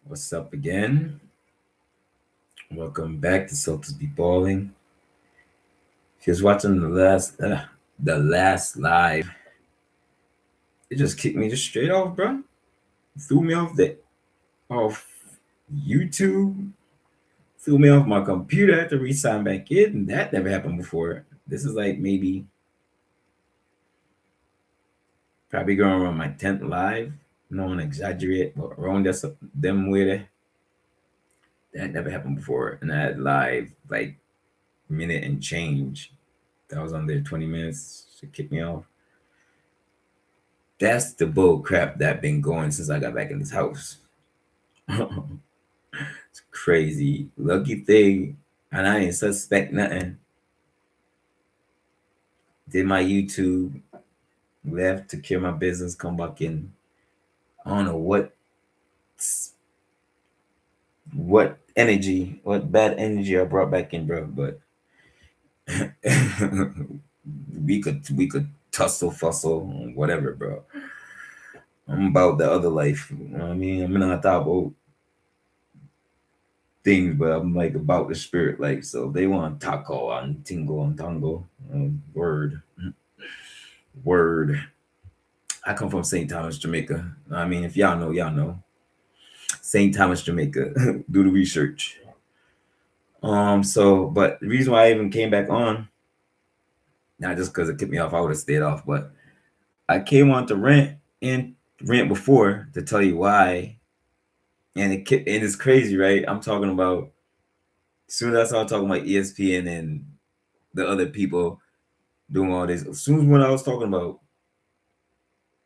What's up again? Welcome back to Celtic Be Balling. If you was watching the last live, it just kicked me just straight off, bro. Threw me off YouTube. Threw me off my computer. I had to re-sign back in. And that never happened before. This is like maybe probably going around my 10th live. I don't want to exaggerate, but around them way that never happened before. And I had live like minute and change. That was on there 20 minutes to kick me off. That's the bull crap that been going since I got back in this house. It's crazy. Lucky thing, and I ain't suspect nothing. Did my YouTube, left to cure my business, come back in. I don't know what energy, what bad energy I brought back in, bro. But we could tussle, fussle, whatever, bro. I'm about the other life. You know what I mean? I'm not talking about things, but I'm like about the spirit. Like, so they want taco and tingo and tango. Word, word. I come from St. Thomas, Jamaica. I mean, if y'all know, y'all know. St. Thomas, Jamaica. Do the research. But the reason why I even came back on, not just because it kicked me off, I would have stayed off, but I came on to rant before to tell you why, and it's crazy, right? I'm talking about as soon as I started talking about ESPN and the other people doing all this, as soon as when I was talking about,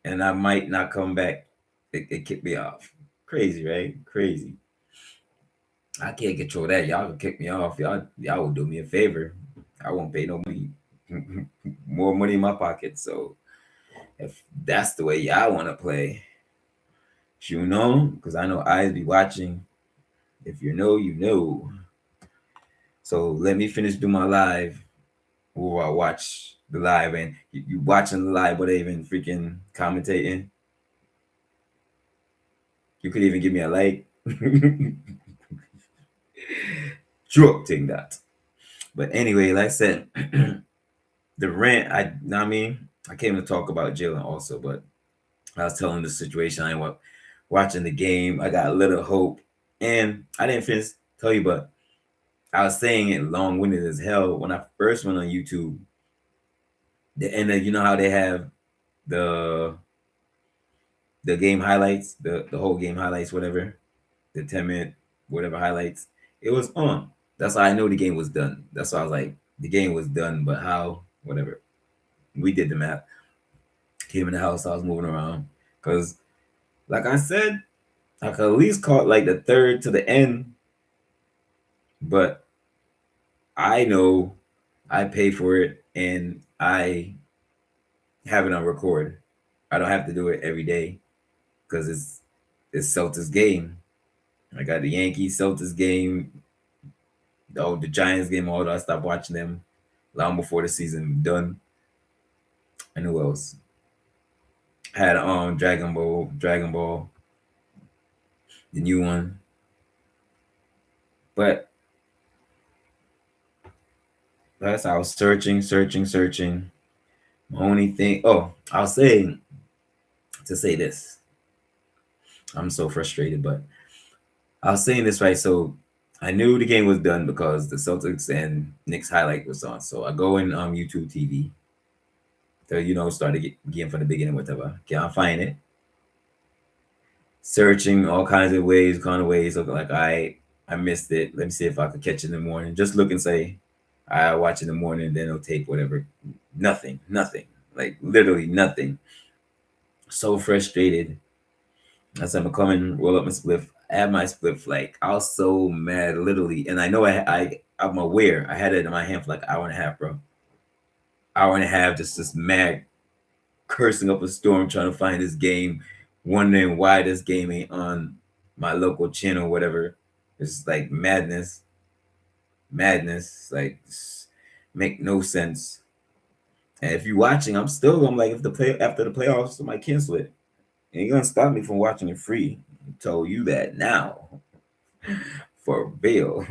and I might not come back, it kicked me off. Crazy, right? Crazy. I can't control that. Y'all can kick me off. Y'all will do me a favor. I won't pay no money, more money in my pocket. So if that's the way y'all want to play, you know, because I know eyes be watching. If you know, you know. So let me finish do my live, or I watch the live, and you watching the live, but even freaking commentating. You could even give me a like. Joking that. But anyway, like I said, the rant. I mean, I came to talk about Jalen also, but I was telling the situation. I was watching the game. I got a little hope, and I didn't finish tell you, but I was saying it long winded as hell when I first went on YouTube. You know how they have the the game highlights, the whole game highlights, whatever, the 10-minute whatever highlights. It was on. That's how I know the game was done. That's why I was like, the game was done, but how? Whatever. We did the math. Came in the house, I was moving around. Cause like I said, I could at least caught like the third to the end, but I know I pay for it and I have it on record. I don't have to do it every day because it's Celtics game. I got the Yankees Celtics game, the Giants game. Although I stopped watching them long before the season done. And who else? Had Dragon Ball, the new one. But that's I was searching. My only thing. Oh, I'll say to say this. I'm so frustrated, but I was saying this right. So I knew the game was done because the Celtics and Knicks highlight was on. So I go in YouTube TV to start the game from the beginning, whatever. Can't find it. Searching all kinds of ways, looking like I missed it. Let me see if I could catch it in the morning. Just look and say I watch in the morning, then it'll take whatever. Nothing. Like literally nothing. So frustrated. I said I'm coming, roll up my spliff. I had my spliff like I was so mad, literally, and I know I'm aware I had it in my hand for like an hour and a half, bro. Hour and a half, just this mad cursing up a storm trying to find this game, wondering why this game ain't on my local channel, whatever. It's like madness, like make no sense. And if you're watching, I'm like, if the play after the playoffs, I might cancel it. And you're gonna stop me from watching it free. Told you that now. For real.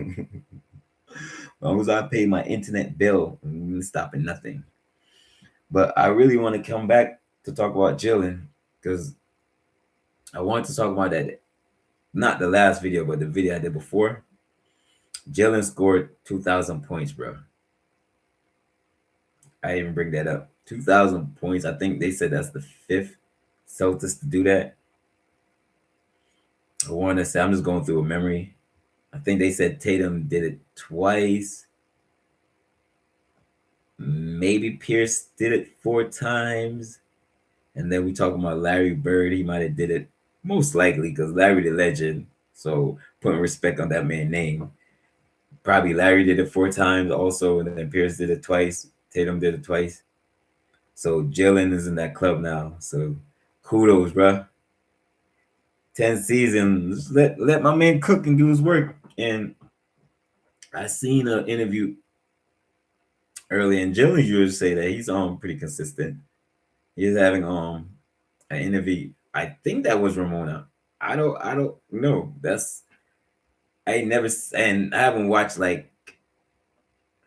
As long as I pay my internet bill, I'm stopping nothing. But I really want to come back to talk about Jalen because I wanted to talk about that. Not the last video, but the video I did before. Jalen scored 2,000 points, bro. I didn't even bring that up. 2,000 points. I think they said that's the fifth Celtics to do that. I want to say, I'm just going through a memory. I think they said Tatum did it twice. Maybe Pierce did it 4 times. And then we talking about Larry Bird. He might have did it most likely because Larry the legend. So putting respect on that man's name. Probably Larry did it 4 times also, and then Pierce did it twice. Tatum did it twice. So Jalen is in that club now. So kudos, bro. 10 seasons. Let my man cook and do his work. And I seen an interview earlier, and Jalen used to say that he's pretty consistent. He's having an interview. I think that was Ramona. I don't know. That's I never and I haven't watched like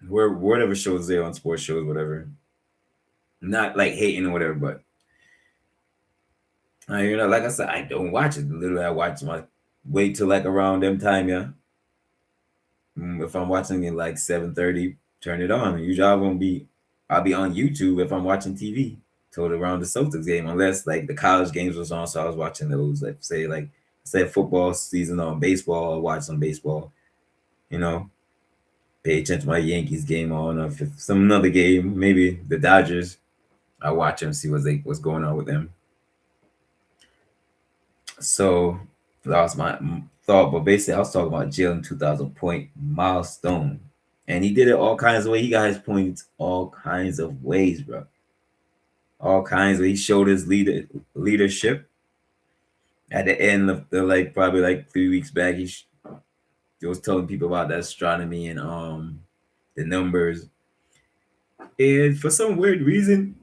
whatever shows there on sports shows, whatever. Not like hating or whatever, but like I said, I don't watch it. Literally, I watch my wait till like around them time, yeah. If I'm watching it like 7:30, turn it on. Usually I'll be on YouTube if I'm watching TV till around the Celtics game, unless like the college games was on, so I was watching those. Like say football season on baseball, I'll watch some baseball. You know, pay attention to my Yankees game on, or if some another game, maybe the Dodgers. I watch them, see what's going on with them. So that was my thought, but basically I was talking about Jalen 2,000 point milestone, and he did it all kinds of ways. He got his points all kinds of ways, bro. All kinds of. He showed his leadership at the end of the like probably like 3 weeks back. He was telling people about the astronomy and the numbers, and for some weird reason,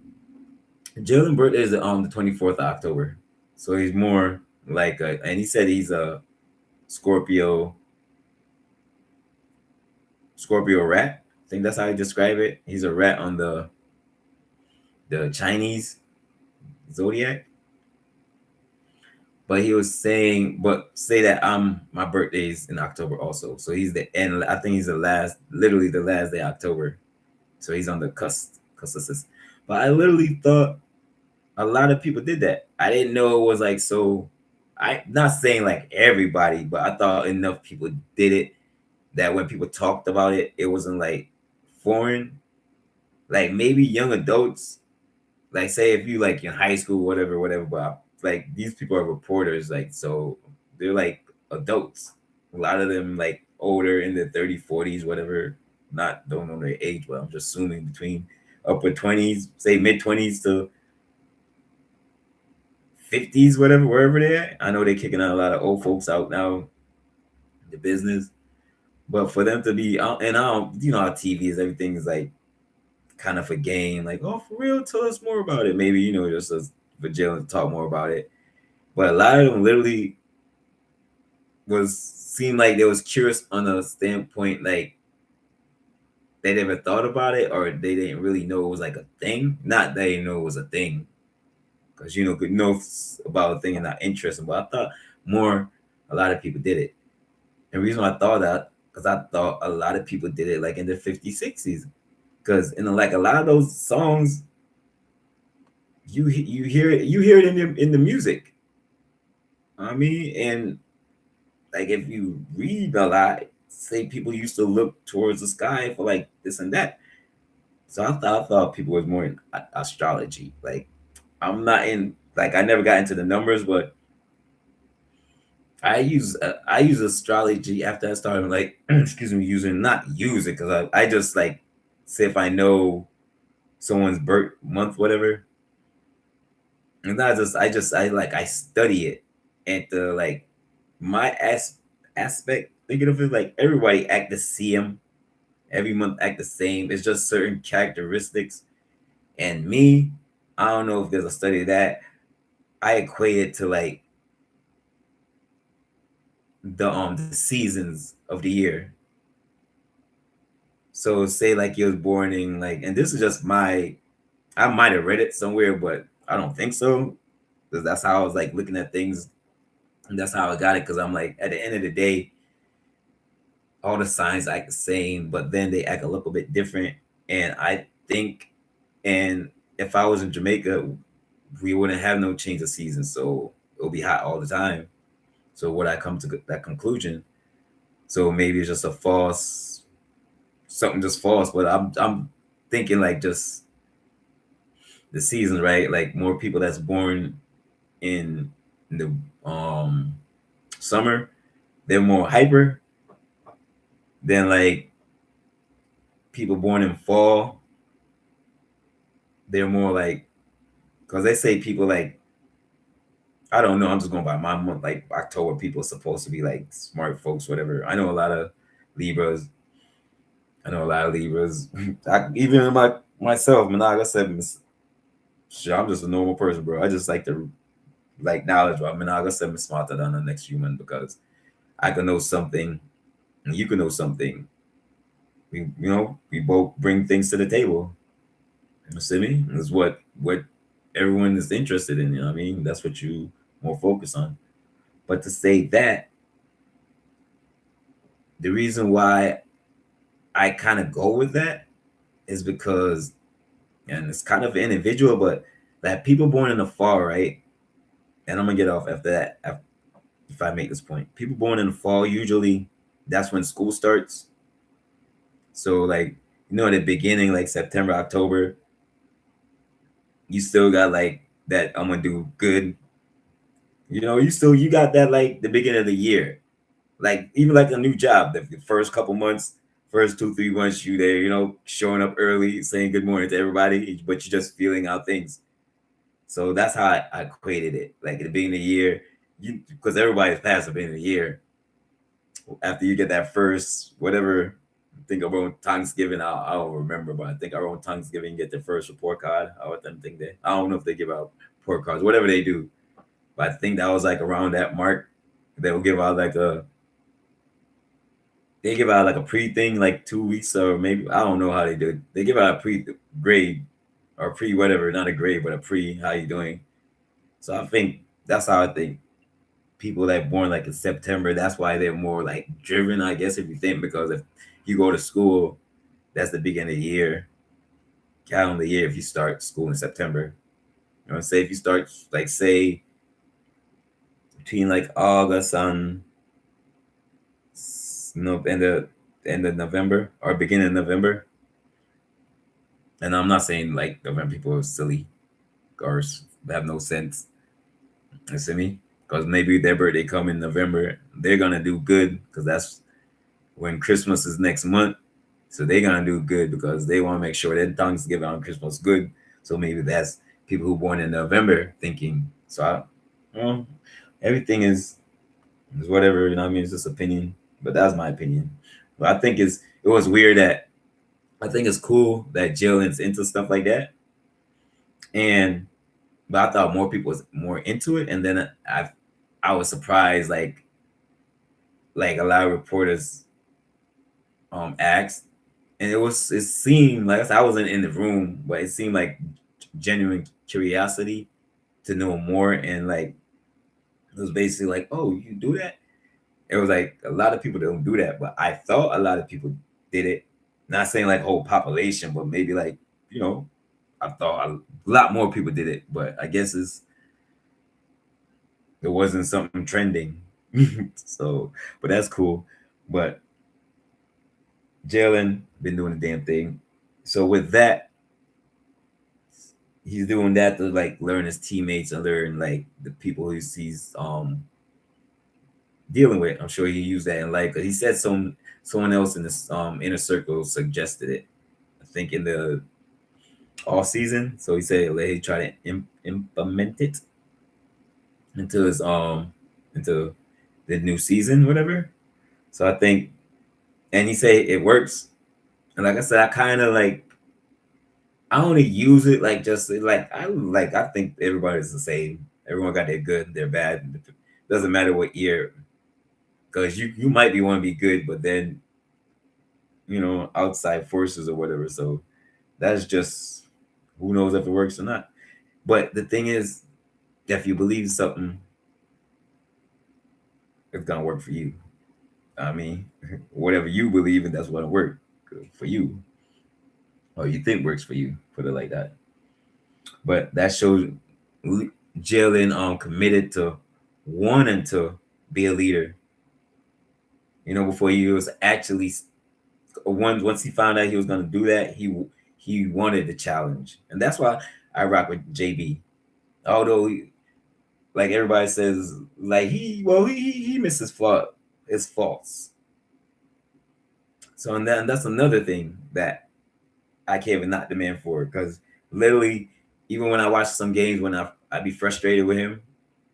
Jalen birthday is on the 24th of October, so he's more like and he said he's a Scorpio rat. I think that's how you describe it. He's a rat on the Chinese zodiac. But he was saying, but say that my birthday's in October also. So he's the end. I think he's the last, literally the last day of October. So he's on the cusp. But I literally thought a lot of people did that. I didn't know it was like so. I not saying like everybody, but I thought enough people did it that when people talked about it, it wasn't like foreign. Like maybe young adults, like say if you like in high school, whatever, but like these people are reporters, like so they're like adults. A lot of them like older in their 30s, 40s, whatever. Not don't know their age, but I'm just assuming between upper 20s, say mid 20s to 50s, whatever, wherever they're at. I know they're kicking out a lot of old folks out now, the business. But for them to be out, and I don't, how TV is, everything is like kind of a game, like, oh, for real, tell us more about it. Maybe, just for Jalen to talk more about it. But a lot of them literally seemed like they was curious on a standpoint, like they never thought about it or they didn't really know it was like a thing. Not they didn't know it was a thing. Because could know about a thing and not interesting. But I thought a lot of people did it. And the reason why I thought that, because I thought a lot of people did it like in the 50s, 60s. Because in like a lot of those songs, you hear it in the music. I mean, and like if you read a lot, say people used to look towards the sky for like this and that. So I thought people was more in astrology. Like I'm not in, like I never got into the numbers, but I use astrology after I started like excuse me, not use it because I just like say if I know someone's birth month, whatever. And not just I study it and the like my aspect thinking of it like everybody act the same, every month act the same. It's just certain characteristics. And me, I don't know if there's a study of that. I equate it to like the seasons of the year. So say like you was born in like, and this is just I might have read it somewhere, but I don't think so because that's how I was like looking at things, and that's how I got it. Because I'm like, at the end of the day, all the signs act the same, but then they act a little bit different. And I think, and if I was in Jamaica, we wouldn't have no change of season, so it'll be hot all the time. So would I come to that conclusion? So maybe it's just a false, something just false. But I'm thinking like just the season, right? Like more people that's born in the summer, they're more hyper than like people born in fall. They're more like, because they say people like, I don't know. I'm just going by my month. Like October, people are supposed to be like smart folks, whatever. I know a lot of Libras. I know a lot of Libras. Even myself, man. Like I said, shit, I'm just a normal person, bro. I just like to like knowledge. I mean, like I said, I'm smarter than the next human because I can know something and you can know something. We both bring things to the table. You see me? That's what everyone is interested in. You know what I mean? That's what you more focus on. But to say that, the reason why I kind of go with that is because, and it's kind of individual, but that people born in the fall, right? And I'm gonna get off after that. If I make this point, people born in the fall usually that's when school starts. So like at the beginning, like September, October, you still got like that. I'm gonna do good. You got that like the beginning of the year, like even like a new job. The first couple months, first 2 3 months, you there, showing up early, saying good morning to everybody, but you're just feeling out things. So that's how I equated it. Like at the beginning of the year, because everybody's past the beginning of the year. After you get that first whatever, I think around Thanksgiving, I don't remember, but I think around Thanksgiving, you get the first report card. I would think they. I don't know if they give out report cards, whatever they do. But I think that was like around that mark. They will give out like a pre thing like 2 weeks or maybe I don't know how they do it. They give out a pre grade or pre whatever, not a grade, but a pre how you doing. So I think that's how I think people that born like in September, that's why they're more like driven, I guess, if you think, because if you go to school, that's the beginning of the year, calendar year, if you start school in September. Say if you start like say between like August and no end of November or beginning of November. And I'm not saying like November people are silly or have no sense. You see me? Because maybe their birthday come in November, they're gonna do good because that's when Christmas is next month. So they're gonna do good because they want to make sure their Thanksgiving on Christmas good. So maybe that's people who born in November thinking. So everything is whatever, I mean, it's just opinion. But that's my opinion. But I think it was weird that I think it's cool that Jalen's into stuff like that. And but I thought more people was more into it. And then I was surprised like a lot of reporters asked, and it seemed like I wasn't in the room, but it seemed like genuine curiosity to know more. And like it was basically like, oh, you do that? It was like a lot of people don't do that, but I thought a lot of people did it. Not saying like whole population, but maybe like, I thought a lot more people did it, but I guess it wasn't something trending. So, but that's cool. But Jalen been doing the damn thing. So with that, he's doing that to like learn his teammates and learn like the people he's dealing with. I'm sure he used that in life because he said someone else in this inner circle suggested it. I think in the all season. So he said let he try to implement it into his into the new season, whatever. So I think, and he said it works. And like I said, I kind of like I only use it like just I think everybody's the same. Everyone got their good, their bad. Doesn't matter what year. because you might be want to be good, but then outside forces or whatever. So that's just who knows if it works or not. But the thing is, if you believe something, it's gonna work for you. I mean, whatever you believe in, that's gonna work for you, or you think works for you. Put it like that. But that shows Jalen committed to wanting to be a leader. Before he was actually once he found out he was gonna do that, he wanted the challenge, and that's why I rock with JB. Although, like everybody says, like he missed his faults. So and that's another thing that I can't even knock the man for, because literally, even when I watch some games when I be frustrated with him,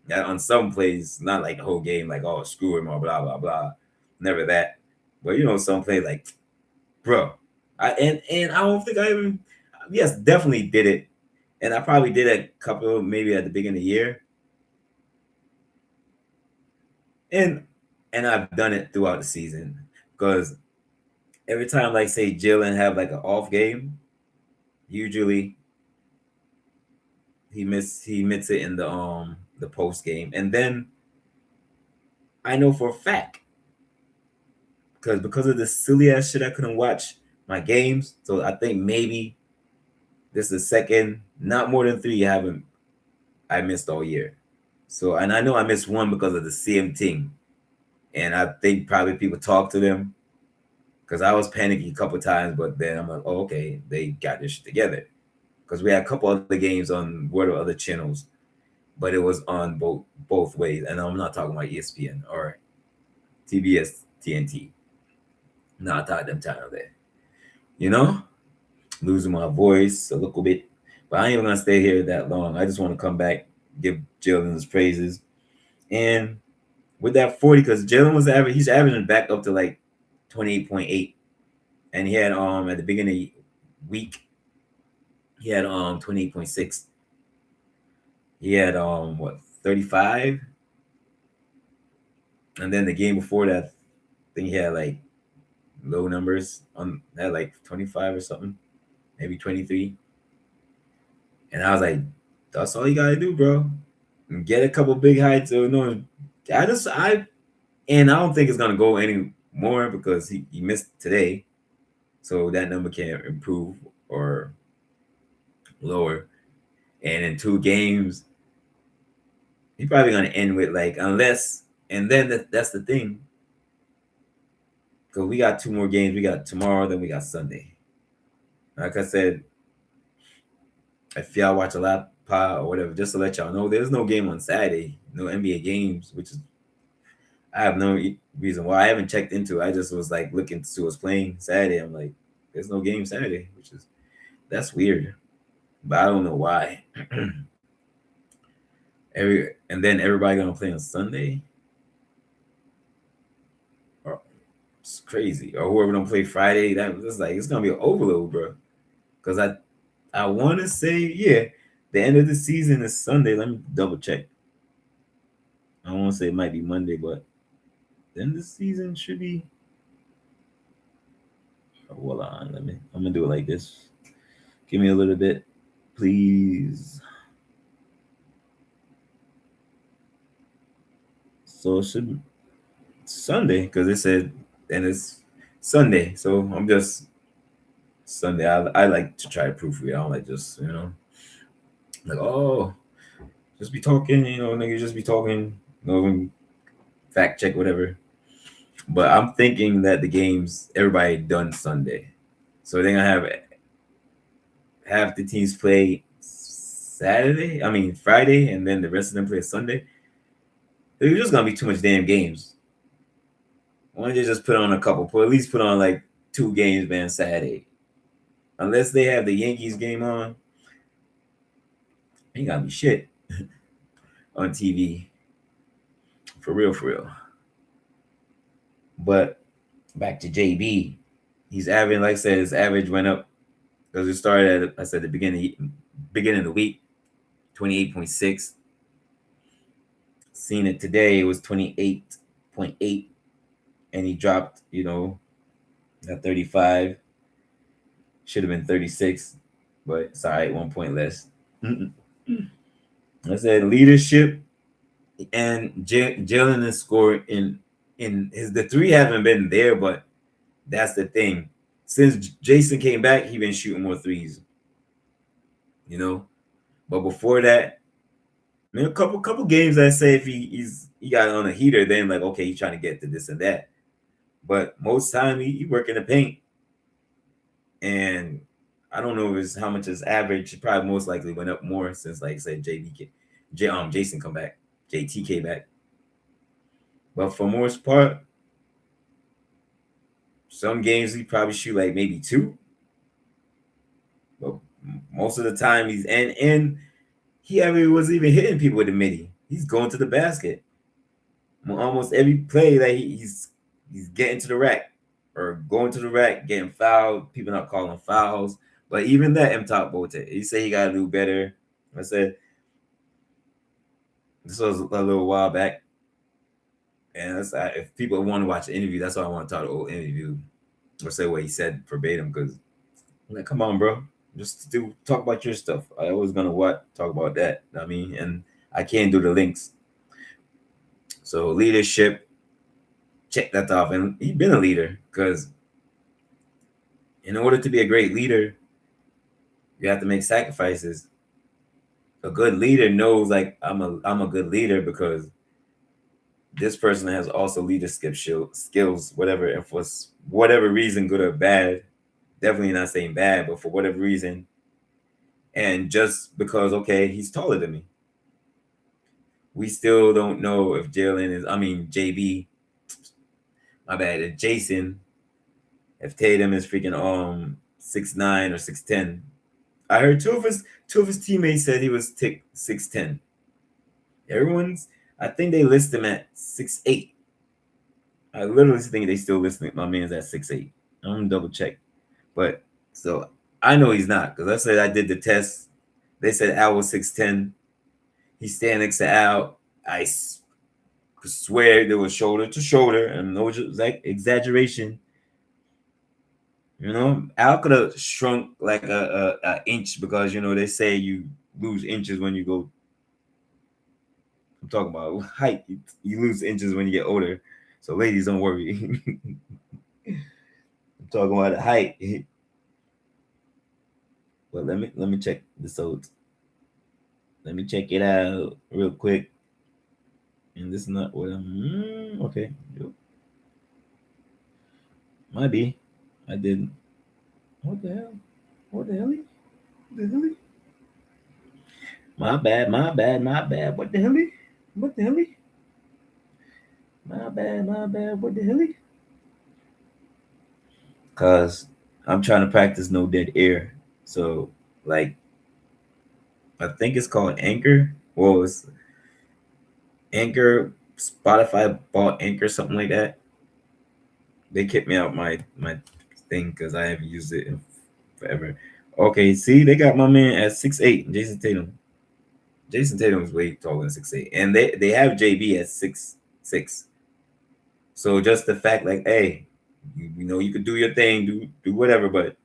that on some plays, not like the whole game, like oh screw him or blah blah blah, never that. But some plays like, bro, and I don't think I even, yes, definitely did it, and I probably did a couple maybe at the beginning of the year, and I've done it throughout the season, because every time like say Jalen have like an off game, usually he missed it in the post game, and then I know for a fact, because of the silly ass shit I couldn't watch my games. So I think maybe this is the second, not more than three I missed all year. So, and I know I missed one because of the CM thing, and I think probably people talked to them because I was panicking a couple times, but then I'm like, oh okay, they got this shit together, because we had a couple other games on what are other channels, but it was on both ways, and I'm not talking about ESPN or TBS, TNT. Not at them time there, you know, losing my voice a little bit, but I ain't even gonna stay here that long. I just want to come back, give Jalen his praises, and with that 40, because Jalen was he's averaging back up to like 28.8, and he had at the beginning of the week he had 28.6. He had what 35, and then the game before that, I think he had like low numbers on that, like 25 or something, maybe 23. And I was like, that's all you gotta do, bro. Get a couple big heights. Or no, and I don't think it's gonna go any more because he missed today, so that number can't improve or lower. And in 2 games, he's probably gonna end with like, unless, and then that's the thing, because we got 2 more games. We got tomorrow, then we got Sunday. Like I said, if y'all watch a lot pod or whatever, just to let y'all know, there's no game on Saturday, no NBA games, which is I have no reason why. I haven't checked into it. I just was like looking to see what's playing Saturday. I'm like, there's no game Saturday, which is that's weird, but I don't know why. And then everybody gonna play on Sunday, or it's crazy. Or whoever don't play Friday, that's like it's gonna be an overload, bro. Because I want to say, yeah, the end of the season is Sunday. Let me double check. I want to say it might be Monday, but the end of the season should be. Hold on, I'm gonna do it like this. Give me a little bit, please. So it should be Sunday, because it said, and it's Sunday. So I'm just Sunday. I like to try to proofread. I don't like just like, oh, just be talking. Nigga, just be talking. Fact check whatever. But I'm thinking that the games everybody done Sunday, so they're gonna have half the teams play Saturday. I mean Friday, and then the rest of them play Sunday. There's just gonna be too much damn games. Why don't you just put on a couple? At least put on like 2 games, man, Saturday. Unless they have the Yankees game on, ain't gonna be shit on TV. For real, for real. But back to JB, he's averaging, like I said, his average went up because it started at, I said, the beginning of the week, 28.6. Seen it today, it was 28.8. and he dropped, at 35. Should have been 36, but it's all right, 1 point less. I said leadership and Jalen has scored in his the three haven't been there, but that's the thing. Since Jason came back, he been shooting more threes, you know. But before that, I mean, a couple games I say if he got on a heater, then like okay, he's trying to get to this and that. But most time he work in the paint, and I don't know if it's how much his average. He probably most likely went up more since like I said Jason come back, JT came back. But for most part, some games he probably shoot like maybe two, but most of the time and he ever was even hitting people with the midi. He's going to the basket. Almost every play that he's getting to the rack or going to the rack, getting fouled. People not calling fouls, but even that M Top Bote, he said he got to do better. I said this was a little while back, and if people want to watch the interview, that's why I want to talk the whole interview or say what he said verbatim because like, come on, bro. Just talk about your stuff. I was gonna talk about that. I mean, and I can't do the links. So leadership, check that off. And he's been a leader because in order to be a great leader, you have to make sacrifices. A good leader knows like I'm a good leader because this person has also leadership skills, whatever, and for whatever reason, good or bad, definitely not saying bad, but for whatever reason, and just because okay, he's taller than me. We still don't know if JB, my bad, if Jason, if Tatum is freaking 6'9" or 6'10". I heard two of his teammates said he was 6'10". I think they list him at 6'8". I literally think they still list my man's at 6'8". I'm gonna double check. But so I know he's not because I said I did the test. They said Al was 6'10". He's standing next to Al. I swear there was shoulder to shoulder, and no like exaggeration. Al could have shrunk like a inch because they say you lose inches when you go. I'm talking about height. You lose inches when you get older. So ladies, don't worry. I'm talking about the height. But let me check this out. Let me check it out real quick. And this is not what I'm. Okay. Might be. I didn't. What the hell? What the hell? What the hell? My bad. My bad. My bad. What the hell? What the hell? My bad. My bad. What the hell? Cause I'm trying to practice no dead air. So like, I think it's called Anchor. Well, it's Anchor. Spotify bought Anchor, something like that. They kicked me out my thing because I haven't used it in forever. Okay, see, they got my man at 6'8", Jason Tatum. Jason Tatum is way taller than 6'8", and they have JB at 6'6". So just the fact, like, hey, you could do your thing, do whatever, but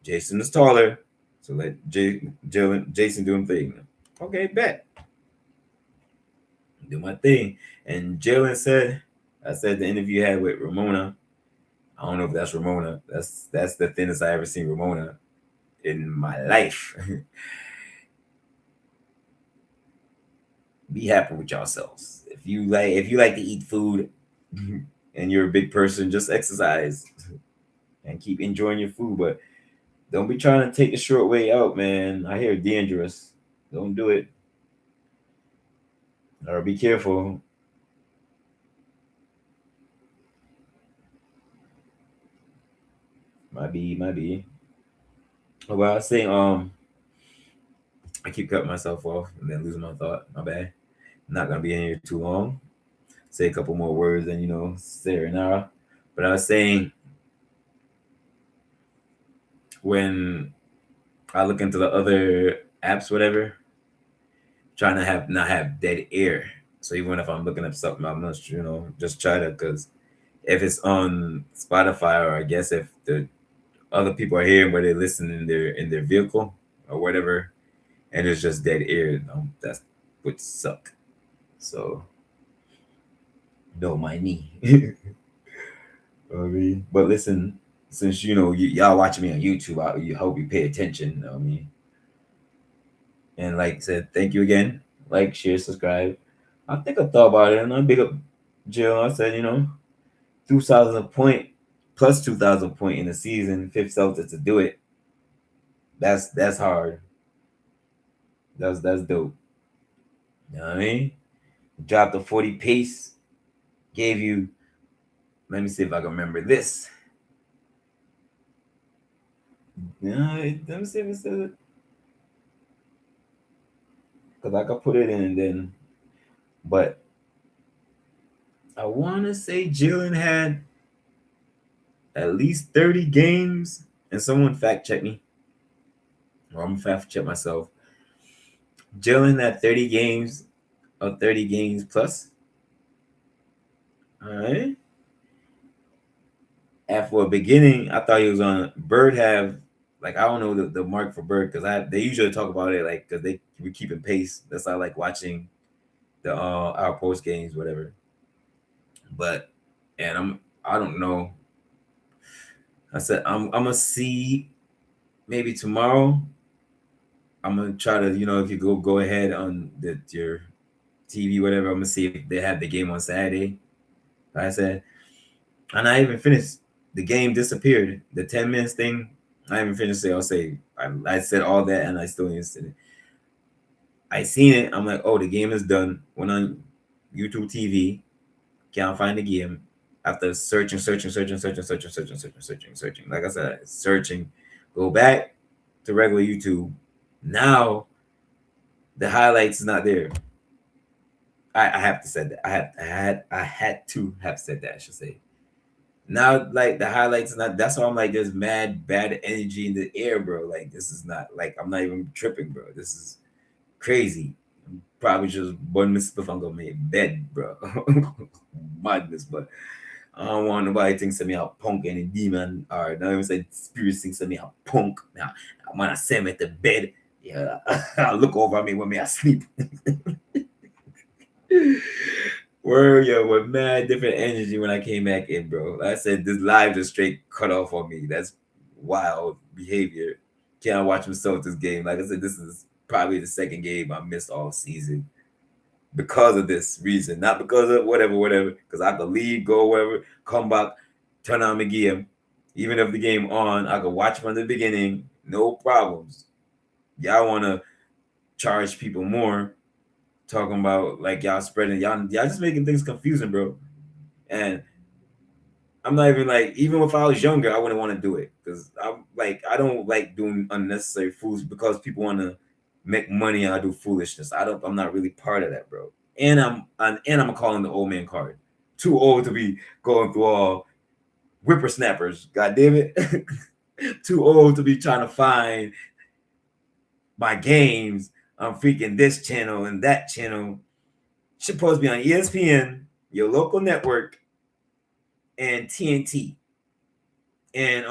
Jason is taller, so let Jason do his thing. Okay, bet. Do my thing. And Jalen said, I said the interview you had with Ramona. I don't know if that's Ramona. That's the thinnest I ever seen Ramona in my life. Be happy with yourselves. If you like to eat food and you're a big person, just exercise and keep enjoying your food. But don't be trying to take the short way out, man. I hear dangerous. Don't do it. Or be careful. Might be. Well, I was saying, I keep cutting myself off and then losing my thought. My bad. I'm not gonna be in here too long. Say a couple more words and sayonara. But I was saying when I look into the other apps, whatever, trying to not have dead air. So even if I'm looking up something, I must, just try to because if it's on Spotify, or I guess if the other people are hearing, but they listen in their vehicle or whatever, and it's just dead air. That's would suck. So no, my knee. I mean, but listen, since y'all watching me on YouTube, you hope you pay attention. I mean, and like I said, thank you again. Like, share, subscribe. I think I thought about it, and I big up Jill. I said, 2,000 point plus 2,000 point in the season, fifth Celtic to do it. That's hard. That's dope. You know what I mean? Dropped the 40 pace, gave you. Let me see if I can remember this. Yeah, let me see if it says it. Because I could put it in and then. But I want to say Jalen had at least 30 games. And someone fact check me. Or I'm going to fact check myself. Jalen had 30 games or 30 games plus. All right. And for a beginning, I thought he was on Bird have, like, I don't know the mark for Bird, because they usually talk about it, like, because they were keeping pace. That's why I like watching the our post games, whatever. But and I don't know. I said I'm gonna see maybe tomorrow. I'm gonna try to, if you go ahead on your TV, whatever. I'm gonna see if they have the game on Saturday. Like I said, and I even finished. The game disappeared. The 10 minutes thing, I haven't finished it. I'll say I said all that, and I still didn't see it. I seen it. I'm like, oh, the game is done. Went on YouTube TV. Can't find the game. After searching. Like I said, searching. Go back to regular YouTube. Now the highlights is not there. I have to said that. I had to have said that, I should say. Now, like, the highlights is not. That's why I'm like, there's mad bad energy in the air, bro. Like, this is not, like, I'm not even tripping, bro. This is crazy. Probably just one miss if I'm gonna make bed, bro. Madness, but I don't want nobody thinks of me a punk any demon, or not even say spirit thinks of me a punk. Now, when I send me to bed, yeah, I look over at me when me asleep. Where, with mad different energy when I came back in, bro. Like I said, this live just straight cut off on me. That's wild behavior. Can't watch myself this game. Like I said, this is probably the second game I missed all season because of this reason, not because of whatever. Because I could leave, go wherever, come back, turn on my game. Even if the game on, I could watch from the beginning, no problems. Y'all want to charge people more, talking about like y'all spreading, y'all just making things confusing, bro. And I'm not even like, even if I was younger, I wouldn't want to do it, because I'm like, I don't like doing unnecessary fools because people want to make money and I do foolishness. I'm not really part of that, bro. And I'm calling the old man card. Too old to be going through all whippersnappers. God damn it. Too old to be trying to find my games on freaking this channel and that channel. Supposed to be on ESPN, your local network, and TNT, and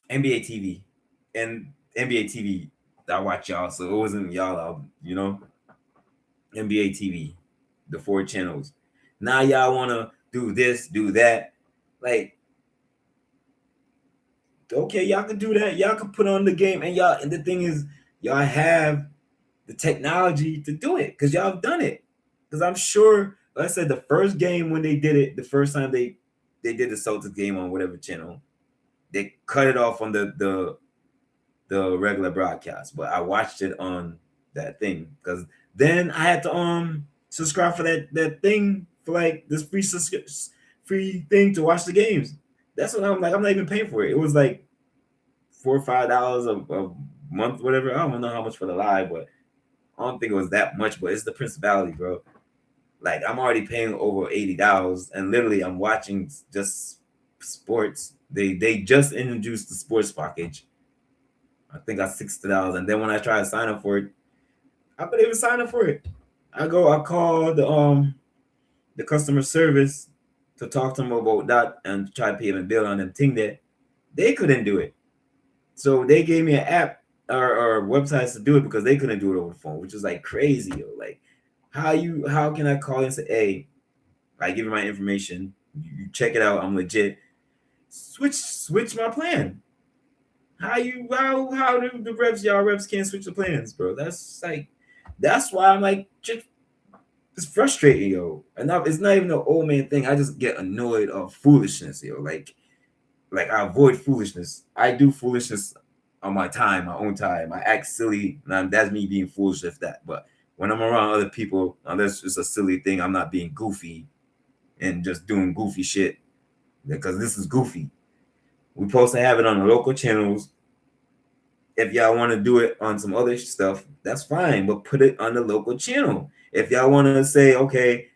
NBA TV, and NBA TV. I watch y'all, so it wasn't y'all. NBA TV, the 4 channels. Now y'all want to do this, do that. Like, okay, y'all can do that. Y'all can put on the game, and y'all. And the thing is, y'all have the technology to do it, because y'all have done it. Because I'm sure, like I said, the first game when they did it, the first time they did the Celtics game on whatever channel, they cut it off on the regular broadcast. But I watched it on that thing, because then I had to subscribe for that thing, for like this free thing to watch the games. That's what I'm like. I'm not even paying for it. It was like $4 or $5 a month, whatever. I don't know how much for the live, but I don't think it was that much. But it's the principality, bro. Like, I'm already paying over $80, and literally I'm watching just sports. They just introduced the sports package. I think I $60, and then when I try to sign up for it, I couldn't even sign up for it. I call the customer service, to talk to them about that and try to pay them a bill on them thing that they couldn't do it. So they gave me an app or websites to do it because they couldn't do it over the phone, which is like crazy, yo. Like, how can I call and say, hey, I give you my information, you check it out, I'm legit. Switch my plan. How do the reps y'all reps can't switch the plans, bro? That's why I'm like just it's frustrating, yo. And it's not even an old man thing. I just get annoyed of foolishness, yo. Like I avoid foolishness. I do foolishness on my time, my own time. I act silly, and that's me being foolish if that. But when I'm around other people, unless it's a silly thing, I'm not being goofy and just doing goofy shit because this is goofy. We're supposed to have it on the local channels. If y'all want to do it on some other stuff, that's fine, but put it on the local channel. If y'all want to say, okay,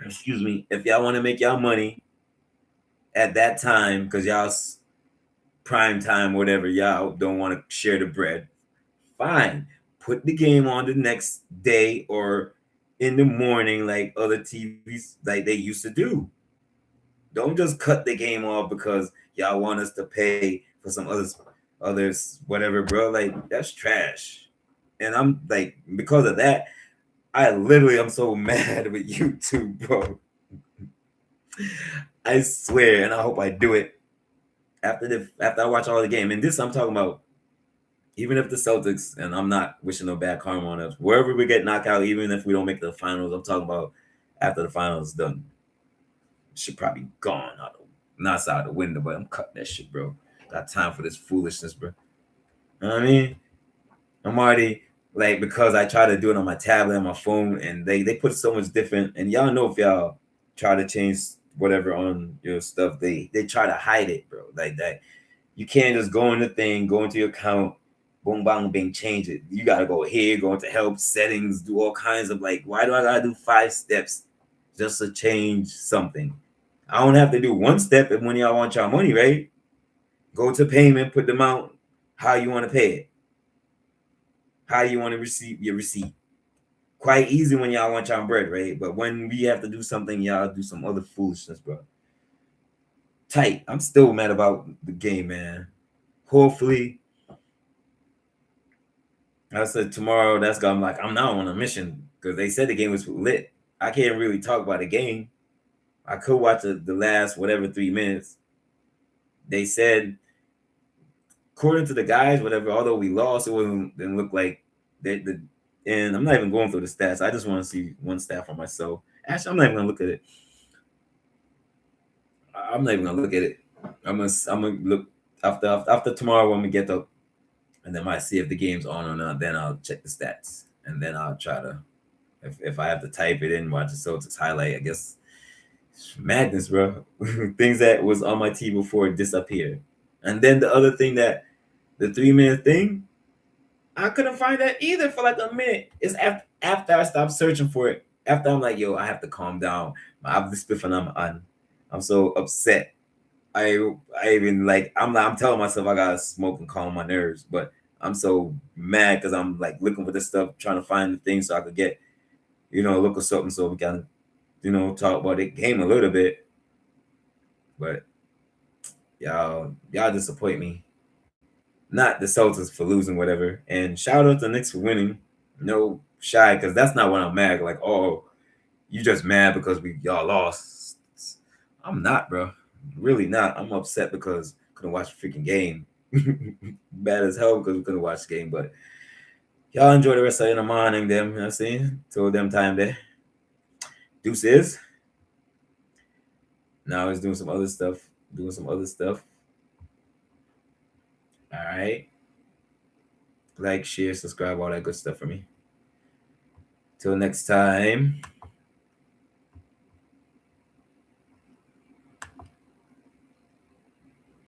excuse me, if y'all want to make y'all money at that time because y'all's prime time, whatever, y'all don't want to share the bread, fine. Put the game on the next day or in the morning like other TVs like they used to do. Don't just cut the game off because y'all want us to pay for some others whatever, bro. Like that's trash. And I'm like because of that, I'm so mad with YouTube, bro. I swear, and I hope I do it after I watch all the game. And this I'm talking about even if the Celtics, and I'm not wishing no bad karma on us, wherever we get knocked out, even if we don't make the finals, I'm talking about after the finals is done. Shit probably gone out of not outside the window, but I'm cutting that shit, bro. Got time for this foolishness, bro. You know what I mean? I'm already like because I try to do it on my tablet and my phone, and they put so much different. And y'all know if y'all try to change whatever on your stuff, they try to hide it, bro. Like that, you can't just go in the thing, go into your account, boom, bang, bing, change it. You gotta go here, go into help, settings, do all kinds of like. Why do I gotta do 5 steps just to change something? I don't have to do one step if when y'all want y'all money, right? Go to payment, put the amount, how you want to pay it, how you want to receive your receipt. Quite easy when y'all want y'all bread, right? But when we have to do something, y'all do some other foolishness, bro. Tight. I'm still mad about the game, man. Hopefully, I said tomorrow. I'm like I'm now on a mission because they said the game was lit. I can't really talk about the game. I could watch the last whatever 3 minutes. They said, according to the guys, whatever. Although we lost, it wasn't didn't look like the. And I'm not even going through the stats. I just want to see one stat for myself. Actually, I'm not even gonna look at it. I'm not even gonna look at it. I'm gonna look after tomorrow when we get up, and then might see if the game's on or not. Then I'll check the stats, and then I'll try to if I have to type it in, watch the Celtics highlight. I guess it's madness, bro. Things that was on my team before disappeared, and then the other thing that the 3 minute thing, I couldn't find that either for like a minute. It's after I stopped searching for it. After I'm like, yo, I have to calm down. I'm this and I'm so upset. I even like I'm telling myself I gotta smoke and calm my nerves, but I'm so mad because I'm like looking for this stuff, trying to find the things so I could get, look or something so we can, talk about the game a little bit. But y'all disappoint me. Not the Celtics for losing, whatever. And shout out to the Knicks for winning. No shy, because that's not when I'm mad. Like, oh, you just mad because y'all lost. I'm not, bro. Really not. I'm upset because couldn't watch the freaking game. Bad as hell because we couldn't watch the game. But y'all enjoy the rest of the morning, them. You know what I'm saying? Till them time there. Deuces. Now he's doing some other stuff. Doing some other stuff. All right. Like, share, subscribe, all that good stuff for me. Till next time.